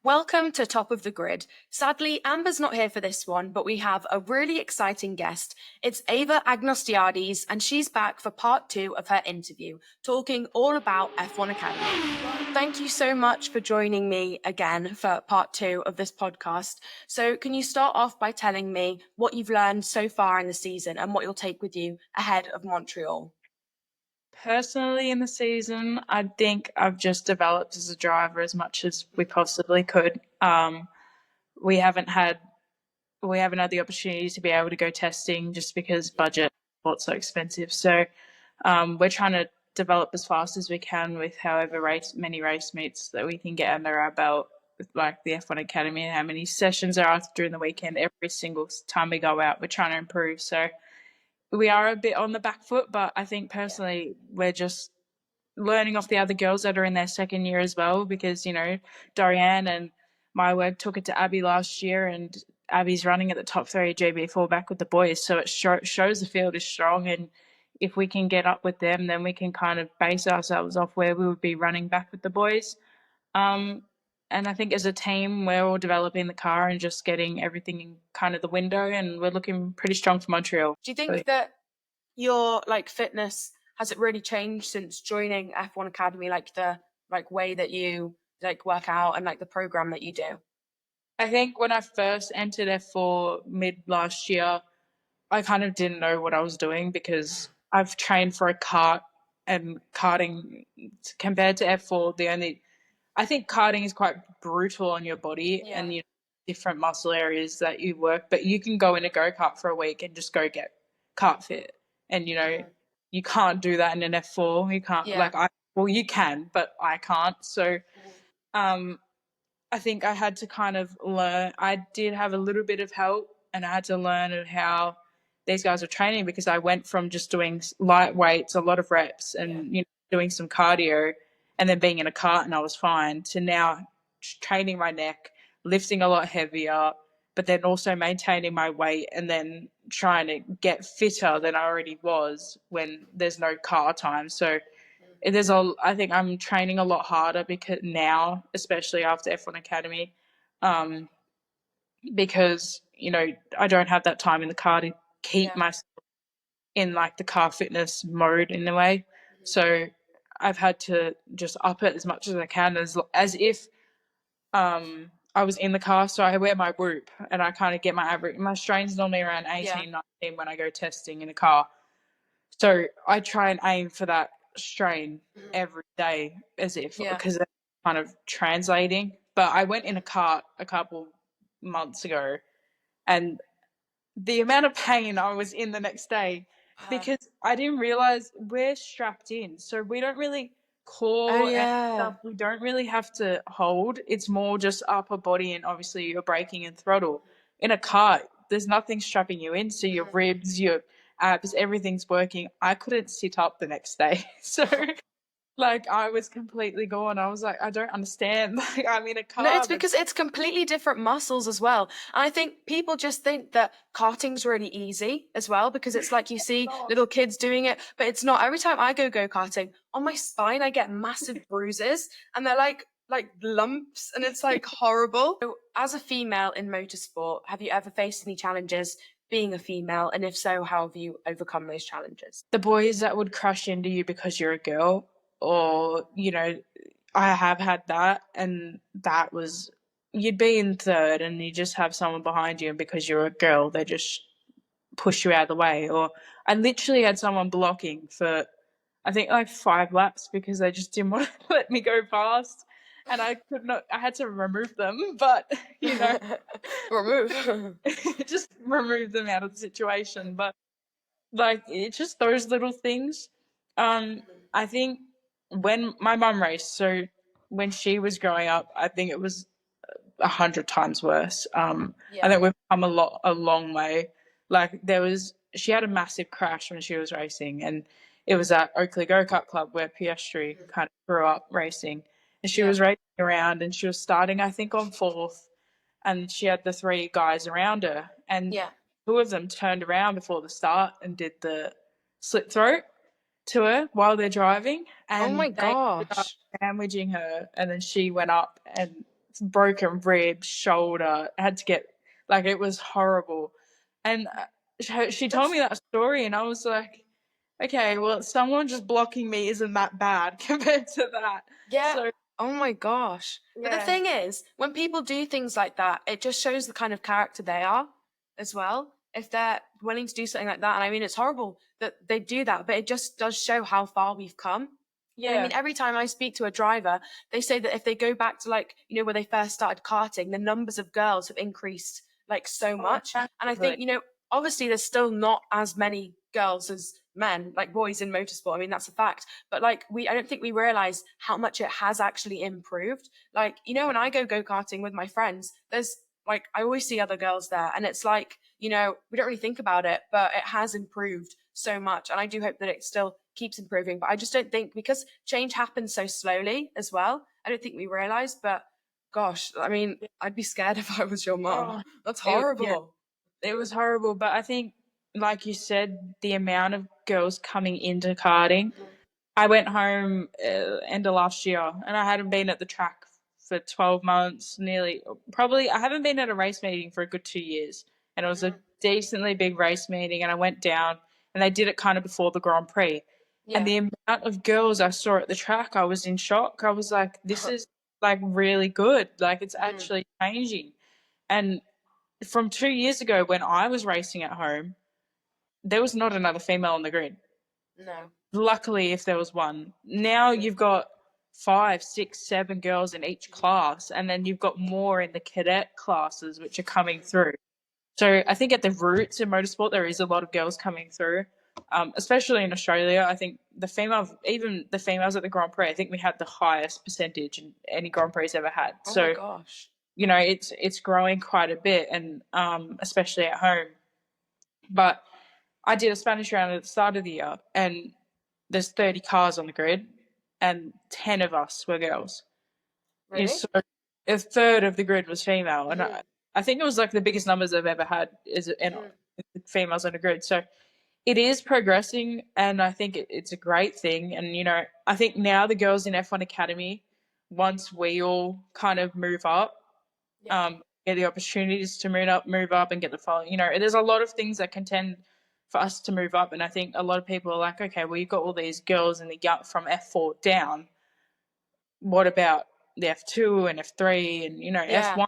Welcome to Top of the Grid. Sadly, Amber's not here for this one, but we have a really exciting guest. It's Aiva Anagnostiadis, and she's back for part 2 of her interview, talking all about F1 Academy. Thank you so much for joining me again for part 2 of this podcast. So can you start off by telling me what you've learned so far in the season and what you'll take with you ahead of Montreal? Personally, in the season, I think I've just developed as a driver as much as we possibly could. We haven't had the opportunity to be able to go testing just because budget sport's so expensive. So we're trying to develop as fast as we can with however many race meets that we can get under our belt with like the F1 Academy and how many sessions there are during the weekend. Every single time we go out, we're trying to improve. So we are a bit on the back foot, but I think personally we're just learning off the other girls that are in their second year as well, because Dorianne and my work took it to Abby last year, and Abby's running at the top 3 at GB4 back with the boys, so it shows the field is strong, and if we can get up with them, then we can kind of base ourselves off where we would be running back with the boys. And I think as a team, we're all developing the car and just getting everything in kind of the window, and we're looking pretty strong for Montreal. Do you think that your fitness has it really changed since joining F1 Academy, the way that you work out and the program that you do? I think when I first entered F4 mid last year, I kind of didn't know what I was doing because I've trained for a kart, and karting compared to F4, I think karting is quite brutal on your body, and different muscle areas that you work, but you can go in a go-kart for a week and just go get kart fit, and you can't do that in an F4. You can't you can, but I can't. So I think I had to kind of learn. I did have a little bit of help, and I had to learn how these guys were training, because I went from just doing light weights, a lot of reps, and doing some cardio, and then being in a cart and I was fine, to now training my neck, lifting a lot heavier, but then also maintaining my weight, and then trying to get fitter than I already was when there's no car time. So I think I'm training a lot harder because now, especially after F1 Academy, because I don't have that time in the car to keep myself in the car fitness mode in a way. So I've had to just up it as much as I can, as if I was in the car. So I wear my whoop, and I kind of get my average. My strain's normally around 18, 19 when I go testing in a car. So I try and aim for that strain every day, as if, because that's kind of translating. But I went in a cart a couple months ago, and the amount of pain I was in the next day, because I didn't realize we're strapped in, so we don't really claw and stuff. We don't really have to hold. It's more just upper body, and obviously your braking and throttle. In a cart, there's nothing strapping you in, so your ribs, your abs, everything's working. I couldn't sit up the next day, so I was completely gone. I was like, I don't understand. I'm in a car. No, it's because it's completely different muscles as well. And I think people just think that karting's really easy as well, because it's you see little kids doing it, but it's not. Every time I go karting, on my spine I get massive bruises, and they're like lumps, and it's horrible. So, as a female in motorsport, have you ever faced any challenges being a female? And if so, how have you overcome those challenges? The boys that would crush into you because you're a girl, or I have had that, and that was, you'd be in third and you just have someone behind you, and because you're a girl they just push you out of the way. Or I literally had someone blocking for I think 5 laps because they just didn't want to let me go past, and I had to remove them, but just remove them out of the situation. But it's just those little things. I think when my mum raced, so when she was growing up, I think it was 100 times worse. I think we've come a long way. She had a massive crash when she was racing, and it was at Oakley Go-Kart Club where Piastri kind of grew up racing. And she was racing around, and she was starting, I think, on 4th, and she had the 3 guys around her, and 2 of them turned around before the start and did the slit throat to her while they're driving, and oh my they ended up gosh. sandwiching her, and then she went up and broken rib, shoulder, had to get, like, it was horrible. And she told me that story, and I was like, okay, well, someone just blocking me isn't that bad compared to that. Yeah. So, Oh my gosh. But the yeah. thing is, when people do things like that, it just shows the kind of character they are as well. If they're willing to do something like that, and I mean, it's horrible that they do that, but it just does show how far we've come. And I mean, Yeah. every time I speak to a driver, they say that if they go back to, like, where they first started karting, the numbers of girls have increased like so Oh, much. And I massively. think, obviously there's still not as many girls as men, like boys in motorsport. I mean, that's a fact. But like I don't think we realize how much it has actually improved. Like, when I go karting with my friends, there's like I always see other girls there, and it's like, we don't really think about it, but it has improved so much. And I do hope that it still keeps improving. But I just don't think, because change happens so slowly as well, I don't think we realize. But gosh, I mean, I'd be scared if I was your mom. Oh, That's yeah, horrible. it was horrible. But I think, like you said, the amount of girls coming into karting. I went home end of last year, and I hadn't been at the track for 12 months, nearly. Probably, I haven't been at a race meeting for a good 2 years, and it was a decently big race meeting. And I went down, and they did it kind of before the Grand Prix. And Yeah. the amount of girls I saw at the track, I was in shock. I was like, this is like really good. Like, it's actually changing. And from 2 years ago, when I was racing at home, there was not another female on the grid. No. Luckily, if there was one. Now you've got 5, 6, 7 girls in each class, and then you've got more in the cadet classes which are coming through. So I think at the roots in motorsport, there is a lot of girls coming through, especially in Australia. I think even the females at the Grand Prix, I think we had the highest percentage in any Grand Prix ever had. Oh my So, gosh. it's growing quite a bit, and especially at home. But I did a Spanish round at the start of the year, and there's 30 cars on the grid, and 10 of us were girls. Really? So a third of the grid was female, and I think it was like the biggest numbers I've ever had is in females on the grid. So it is progressing, and I think it's a great thing. And I think now the girls in F1 Academy, once we all kind of move up, Yeah. get the opportunities to move up, and get the following. There's a lot of things that contend for us to move up, and I think a lot of people are like, okay, well, you've got all these girls in the from F4 down. What about the F2 and F3 and Yeah. F1?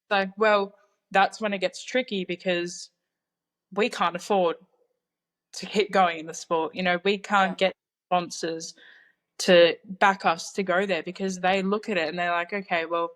Like, well, that's when it gets tricky, because we can't afford to keep going in the sport. We Yeah. can't get sponsors to back us to go there, because they look at it and they're like, okay, well,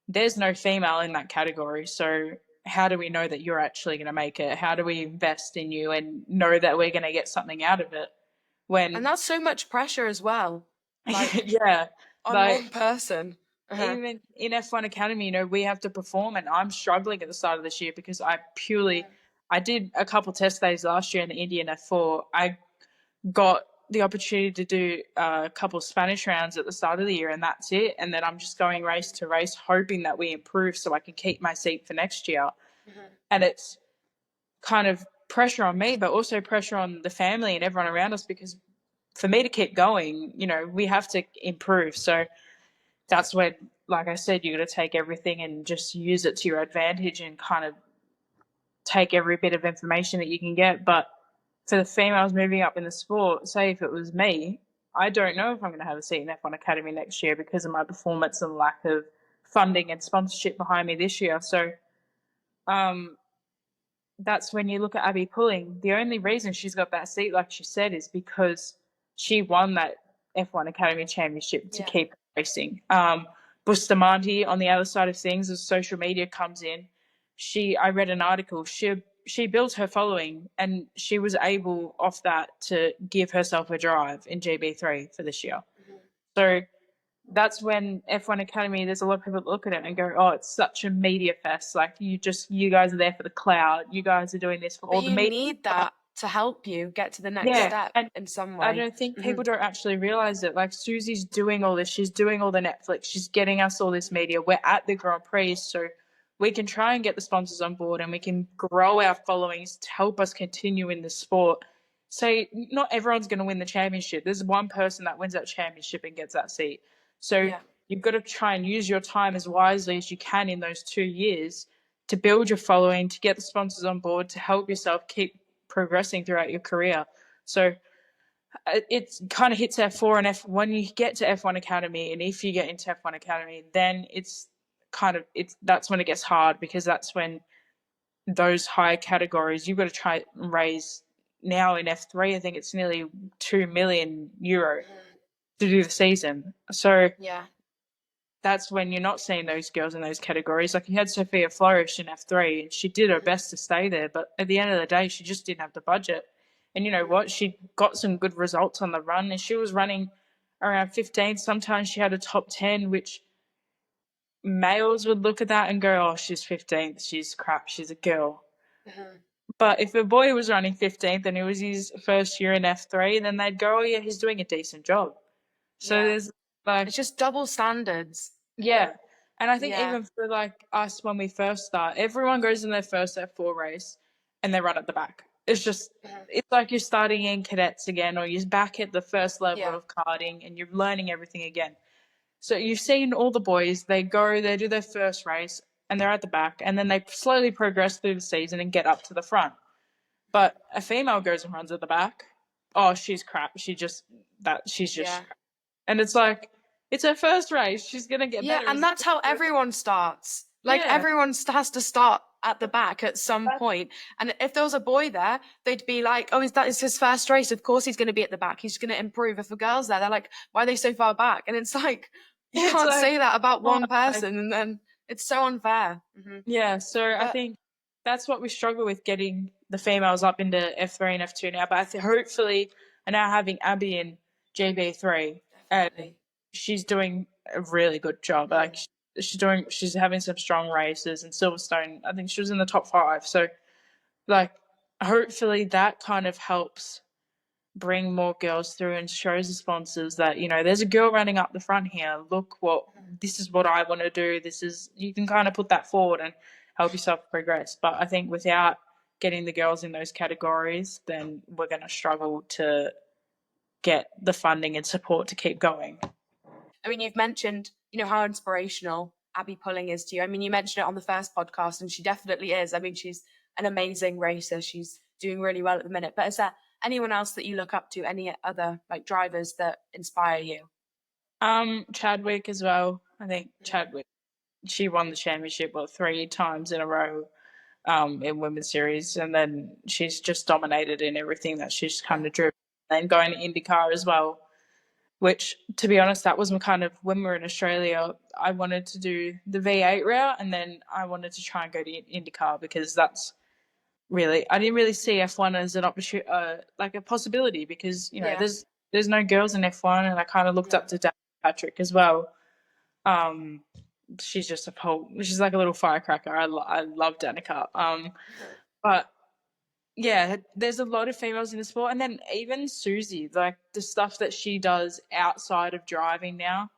there's no female in that category, so how do we know that you're actually going to make it? How do we invest in you and know that we're going to get something out of it? And When that's so much pressure as well. Like yeah, on like one person. Uh-huh. even in F1 Academy, we have to perform, and I'm struggling at the start of this year because I did a couple test days last year in the Indian F4. I got the opportunity to do a couple of Spanish rounds at the start of the year, and that's it. And then I'm just going race to race, hoping that we improve so I can keep my seat for next year. And it's kind of pressure on me, but also pressure on the family and everyone around us, because for me to keep going, we have to improve. So that's when, like I said, you got to take everything and just use it to your advantage, and kind of take every bit of information that you can get. But for the females moving up in the sport, say if it was me, I don't know if I'm going to have a seat in F1 Academy next year because of my performance and lack of funding and sponsorship behind me this year. So um, that's when you look at Abby Pulling. The only reason she's got that seat, like she said, is because she won that F1 Academy Championship to Yeah. keep racing. Bustamante, on the other side of things, as social media comes in, I read an article. She built her following, and she was able off that to give herself a drive in GB3 for this year. So that's when F1 Academy, there's a lot of people that look at it and go, oh, it's such a media fest. Like, you guys are there for the clout. You guys are doing this for But all the you media. need that to help you get to the next Yeah, step and in some I way. don't think people don't actually realize it. Like, Susie's doing all this. She's doing all the Netflix. She's getting us all this media. We're at the Grand Prix, so we can try and get the sponsors on board, and we can grow our followings to help us continue in the sport. So not everyone's going to win the championship. There's one person that wins that championship and gets that seat. So Yeah. you've got to try and use your time as wisely as you can in those 2 years to build your following, to get the sponsors on board, to help yourself keep progressing throughout your career. So it kind of hits F4 and F when you get to F1 Academy, and if you get into F1 Academy, then that's when it gets hard, because that's when those higher categories you've got to try and raise. Now in F3, I think it's nearly €2 million to do the season. So Yeah. that's when you're not seeing those girls in those categories. Like, you had Sophia Flourish in F3, and she did her best to stay there, but at the end of the day, she just didn't have the budget. And you know what? She got some good results on the run, and she was running around 15th. Sometimes she had a top 10, which males would look at that and go, oh, she's 15th. She's crap. She's a girl. But if a boy was running 15th and it was his first year in F3, then they'd go, oh, yeah, he's doing a decent job. So Yeah. there's like, It's just double standards. yeah. And I think Yeah. even for like us when we first start, everyone goes in their first F4 race and they run at the back. It's just, it's like you're starting in cadets again, or you're back at the first level of karting and you're learning everything again. So you've seen all the boys, they do their first race and they're at the back, and then they slowly progress through the season and get up to the front. But a female goes and runs at the back. Oh, she's crap. She's just crap. And it's like, it's her first race. She's going to get better. Yeah, and that's how everyone starts. Like, everyone has to start at the back at some point. And if there was a boy there, they'd be like, oh, is his first race? Of course he's going to be at the back. He's going to improve. If a girl's there, they're like, why are they so far back? And it's like, you can't say that about one person, and then it's so unfair. Yeah, so I think that's what we struggle with, getting the females up into F3 and F2 now. But hopefully, and now having Abby in GB3, and she's doing a really good job. Like, she's having some strong races, and Silverstone, I think she was in the top 5. So, like, hopefully that kind of helps bring more girls through and shows the sponsors that, you know, there's a girl running up the front here. Look, this is what I want to do. You can kind of put that forward and help yourself progress. But I think without getting the girls in those categories, then we're going to struggle to get the funding and support to keep going. I mean, you've mentioned, you know, how inspirational Abby Pulling is to you. I mean, you mentioned it on the first podcast, and she definitely is. I mean, she's an amazing racer. She's doing really well at the minute. But is there anyone else that you look up to? Any other like drivers that inspire you? Chadwick as well. I think Chadwick, she won the championship 3 times in a row in women's series, and then she's just dominated in everything that she's kind of driven. And going to IndyCar as well, which, to be honest, that was kind of, when we were in Australia, I wanted to do the V8 route, and then I wanted to try and go to IndyCar, because that's really, I didn't really see F1 as an opportunity, like a possibility, because, you know, there's no girls in F1, and I kind of looked up to Dan Patrick as well. She's just she's like a little firecracker. I love Danica. But yeah, there's a lot of females in the sport, and then even Susie, like the stuff that she does outside of driving now.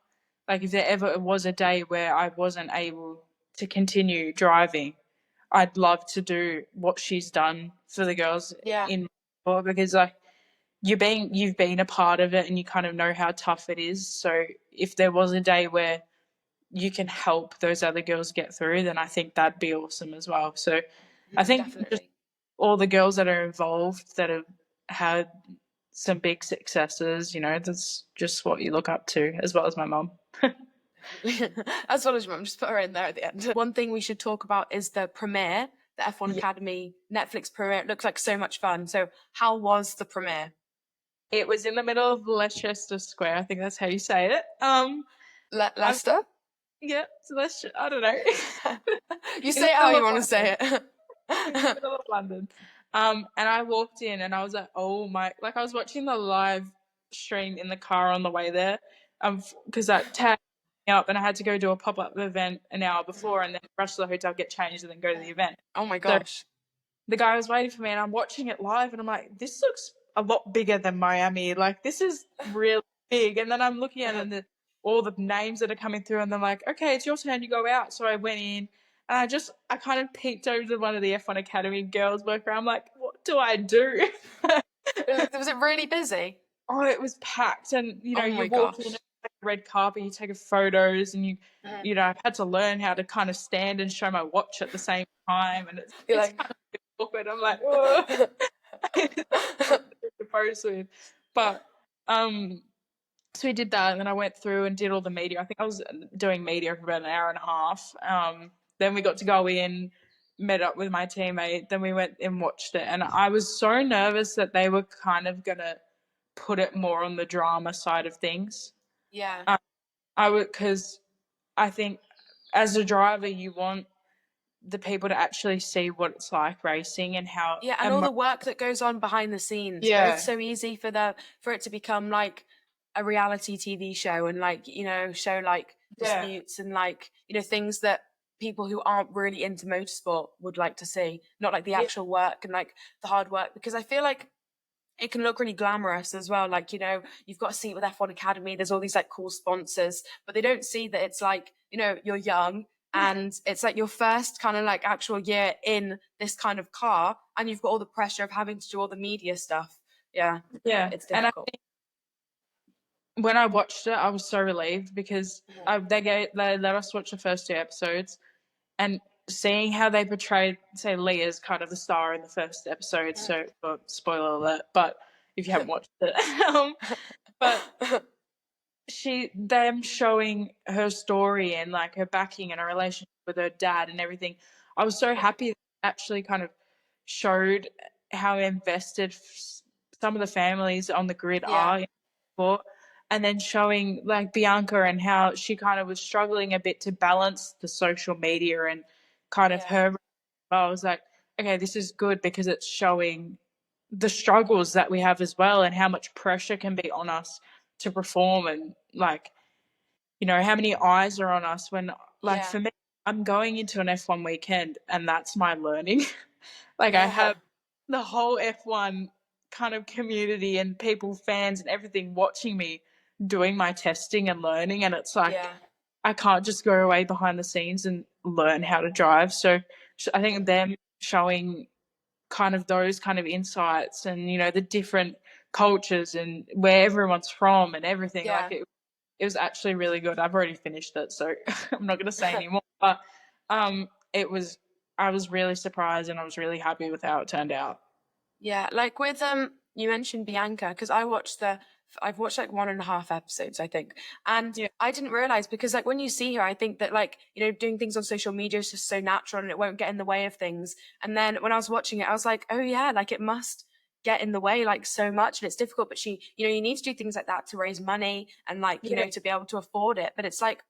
Like, if there ever was a day where I wasn't able to continue driving, I'd love to do what she's done for the girls in sport, because like, you've been a part of it and you kind of know how tough it is. So if there was a day where you can help those other girls get through, then I think that'd be awesome as well. So I think just all the girls that are involved that have had some big successes, you know, that's just what you look up to, as well as my mum. As well as your mum, just put her in there at the end. One thing we should talk about is the premiere, the F1 Academy Netflix premiere. It looks like so much fun. So how was the premiere? It was in the middle of Leicester Square. I think that's how you say it. Leicester? Yeah, so Leicester. I don't know. You say it how you want to say it. In the middle of London. And I walked in and I was like, oh my, like, I was watching the live stream in the car on the way there, because that tagged me up, and I had to go do a pop-up event an hour before, and then rush to the hotel, get changed, and then go to the event. Oh my gosh. So the guy was waiting for me, and I'm watching it live, and I'm like, this looks a lot bigger than Miami. Like, this is really big. And then I'm looking at it, and all the names that are coming through, and I'm like, okay, it's your turn, you go out. So I went in, and I kind of peeked over to one of the F1 Academy girls worker. I'm like, what do I do? Was it really busy? Oh, it was packed. And, you know, you walk in, red carpet, you take photos, and you know, I've had to learn how to kind of stand and show my watch at the same time, and You're it's like, kind of awkward. I'm like, whoa. To pose with, but so we did that, and then I went through and did all the media. I think I was doing media for about an hour and a half. Then we got to go in, met up with my teammate. Then we went and watched it, and I was so nervous that they were kind of gonna put it more on the drama side of things. yeah. I would, because I think as a driver, you want the people to actually see what it's like racing and how. Yeah, and all the work that goes on behind the scenes. But Yeah, it's so easy for it to become like a reality TV show and like, show like yeah, disputes and like, things that people who aren't really into motorsport would like to see, not like the yeah, actual work and like the hard work. Because I feel like it can look really glamorous as well. Like, you've got a seat with F1 Academy, there's all these like cool sponsors, but they don't see that it's like, you're young and it's like your first kind of like actual year in this kind of car, and you've got all the pressure of having to do all the media stuff. Yeah, yeah. it's And difficult. when I watched it, I was so relieved because Mhm. they let us watch the first two episodes, and seeing how they portrayed, say, Leah's kind of the star in the first episode. So, spoiler alert, but if you haven't watched it, but them showing her story and like her backing and her relationship with her dad and everything, I was so happy that it actually kind of showed how invested some of the families on the grid Yeah, are in sport, and then showing like Bianca and how she kind of was struggling a bit to balance the social media and kind of yeah, her. I was like, okay, this is good because it's showing the struggles that we have as well and how much pressure can be on us to perform, and like, you know, how many eyes are on us when, like, yeah, for me, I'm going into an F1 weekend and that's my learning. Like, I yeah, have the whole F1 kind of community and people, fans, and everything watching me doing my testing and learning. And it's like, yeah, I can't just go away behind the scenes and learn how to drive. So I think them showing kind of those kind of insights and, you know, the different cultures and where everyone's from and everything, like, yeah. it was actually really good. I've already finished it, so I'm not going to say anymore. But it was. I was really surprised, and I was really happy with how it turned out. Yeah, like with you mentioned Bianca, because I've watched like 1.5 episodes, I think, and Yeah, I didn't realize, because like when you see her, I think that like, doing things on social media is just so natural and it won't get in the way of things. And then when I was watching it, I was like, oh yeah, like it must get in the way like so much, and it's difficult. But you need to do things like that to raise money and like, yeah, to be able to afford it. But it's like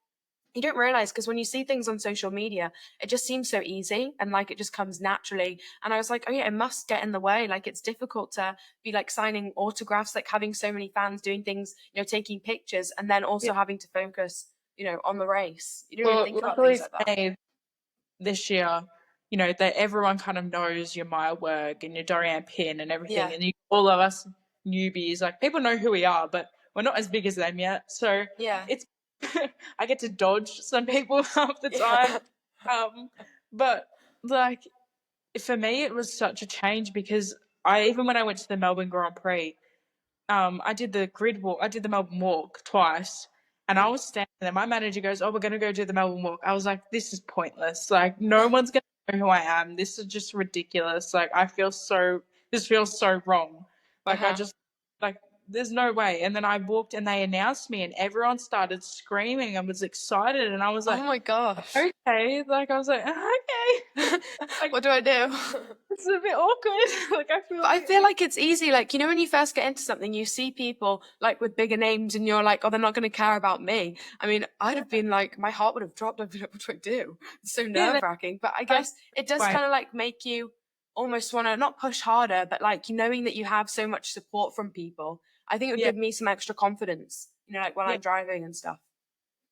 you don't realize, because when you see things on social media, it just seems so easy and like it just comes naturally. And I was like, oh yeah, it must get in the way. Like it's difficult to be like signing autographs, like having so many fans doing things, taking pictures, and then yeah. also having to focus, on the race. You don't really Well, think about luckily things for like that. me, this year, you know, that everyone kind of knows your Maya work and your Dorian Pin and everything, Yeah, and all of us newbies, like, people know who we are, but we're not as big as them yet. So yeah, it's I get to dodge some people half the time. yeah, But like, for me, it was such a change because even when I went to the Melbourne Grand Prix, I did the grid walk. I did the Melbourne Walk twice, and I was standing there. My manager goes, "Oh, we're going to go do the Melbourne Walk." I was like, "This is pointless. Like, no one's going to know who I am. This is just ridiculous. Like, this feels so wrong. Like, I uh-huh. just, like, there's no way." And then I walked, and they announced me, and everyone started screaming and was excited, and I was Oh like, my gosh. "Okay." Like, I was like, "Okay." Like, What do I do? it's a bit awkward. Like, I feel But a I bit feel weird. like it's easy. Like, when you first get into something, you see people like with bigger names and you're like, oh, they're not going to care about me. I mean, I'd have been like, my heart would have dropped. I'd be like, what do I do? It's so Yeah, nerve wracking. But I I guess it does way. kind of like make you almost want to not push harder, but like knowing that you have so much support from people. I think it would Yeah, give me some extra confidence, like when yeah. I'm driving and stuff.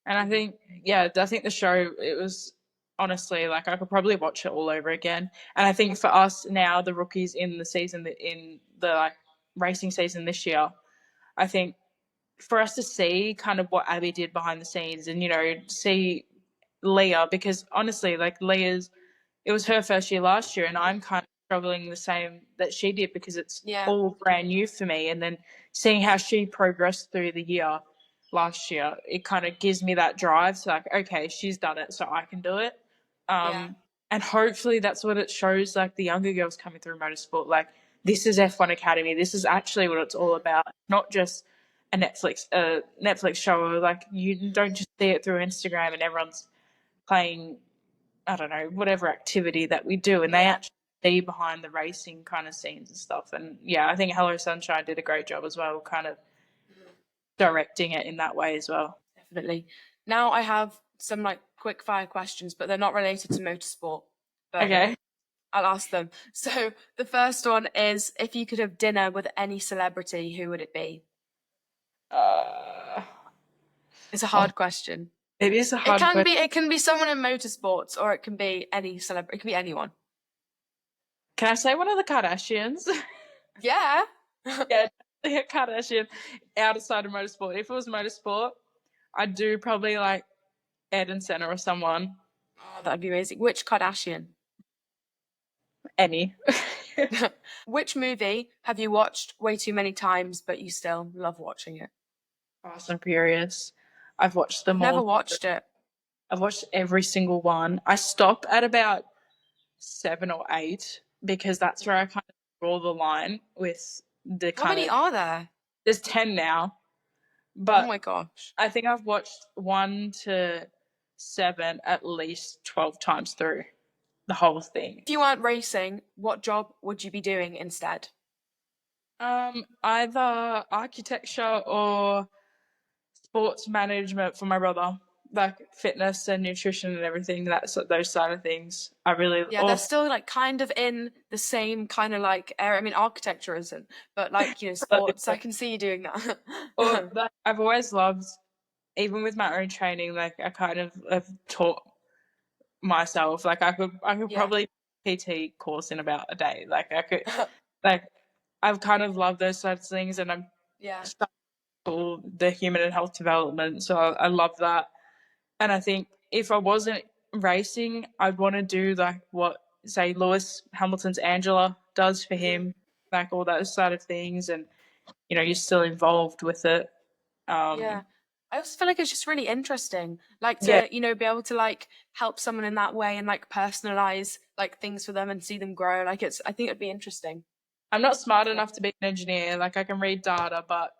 And I think, yeah, I think the show, it was honestly, like, I could probably watch it all over again. And I think for us now, the rookies in the season, in the like racing season this year, I think for us to see kind of what Abby did behind the scenes and, you know, see Leah, because honestly, like, it was her first year last year, and I'm kind of struggling the same that she did because it's Yeah. all brand new for me. And then seeing how she progressed through the year, last year, it kind of gives me that drive. So like, okay, she's done it, so I can do it. And hopefully that's what it shows, like the younger girls coming through motorsport. Like, this is F1 Academy. This is actually what it's all about. Not just a Netflix show. Or like, you don't just see it through Instagram and everyone's playing, I don't know, whatever activity that we do, and they actually see behind the racing kind of scenes and stuff. And yeah, I think Hello Sunshine did a great job as well, kind of directing it in that way as well. Definitely. Now I have some like quick fire questions, but they're not related to motorsport. But Okay. I'll ask them. So the first one is, if you could have dinner with any celebrity, who would it be? It's a hard question. It is a hard question. It can be someone in motorsports, or it can be any celebrity. It can be anyone. Can I say one of the Kardashians? Yeah. Yeah, Kardashian outside of motorsport. If it was motorsport, I'd do probably like Ed and Senna or someone. Oh, that'd be amazing. Which Kardashian? Any. Which movie have you watched way too many times, but you still love watching it? Fast and Furious. I've watched them all. Never watched it. I've watched every single one. I stop at about 7 or 8 because that's where I kind of draw the line with the kind of... How many are there? There's 10 now. But oh my gosh. I think I've watched 1 to 7 at least 12 times through the whole thing. If you weren't racing, what job would you be doing instead? Either architecture or sports management for my brother, like fitness and nutrition and everything. That's those side of things. I really they're still like kind of in the same kind of like area. I mean, architecture isn't, but like, you know, sports. I can see you doing that. I've always loved, even with my own training, like I kind of have taught myself. Like I could probably PT course in about a day. Like I could, like I've kind of loved those sorts of things, and I'm the human and health development. So I love that. And I think if I wasn't racing, I'd want to do like what, say, Lewis Hamilton's Angela does for him, like all those side of things. And, you know, you're still involved with it. I also feel like it's just really interesting, like to, you know, be able to like help someone in that way and like personalize like things for them and see them grow. Like I think it'd be interesting. I'm not smart enough to be an engineer. Like I can read data, but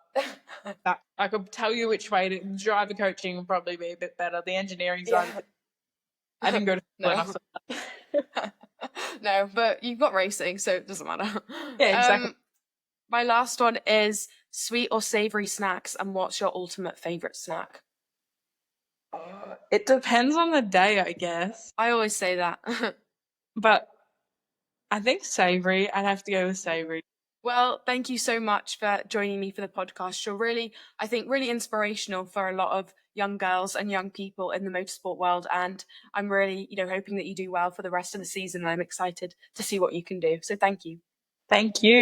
I could tell you which way to driver coaching would probably be a bit better. The engineering side, I didn't go to school enough. No, but you've got racing, so it doesn't matter. Yeah, exactly. My last one is sweet or savory snacks, and what's your ultimate favorite snack? It depends on the day, I guess. I always say that. But I think savory. I'd have to go with savory. Well, thank you so much for joining me for the podcast. You're really, I think, really inspirational for a lot of young girls and young people in the motorsport world. And I'm really, you know, hoping that you do well for the rest of the season. And I'm excited to see what you can do. So thank you. Thank you.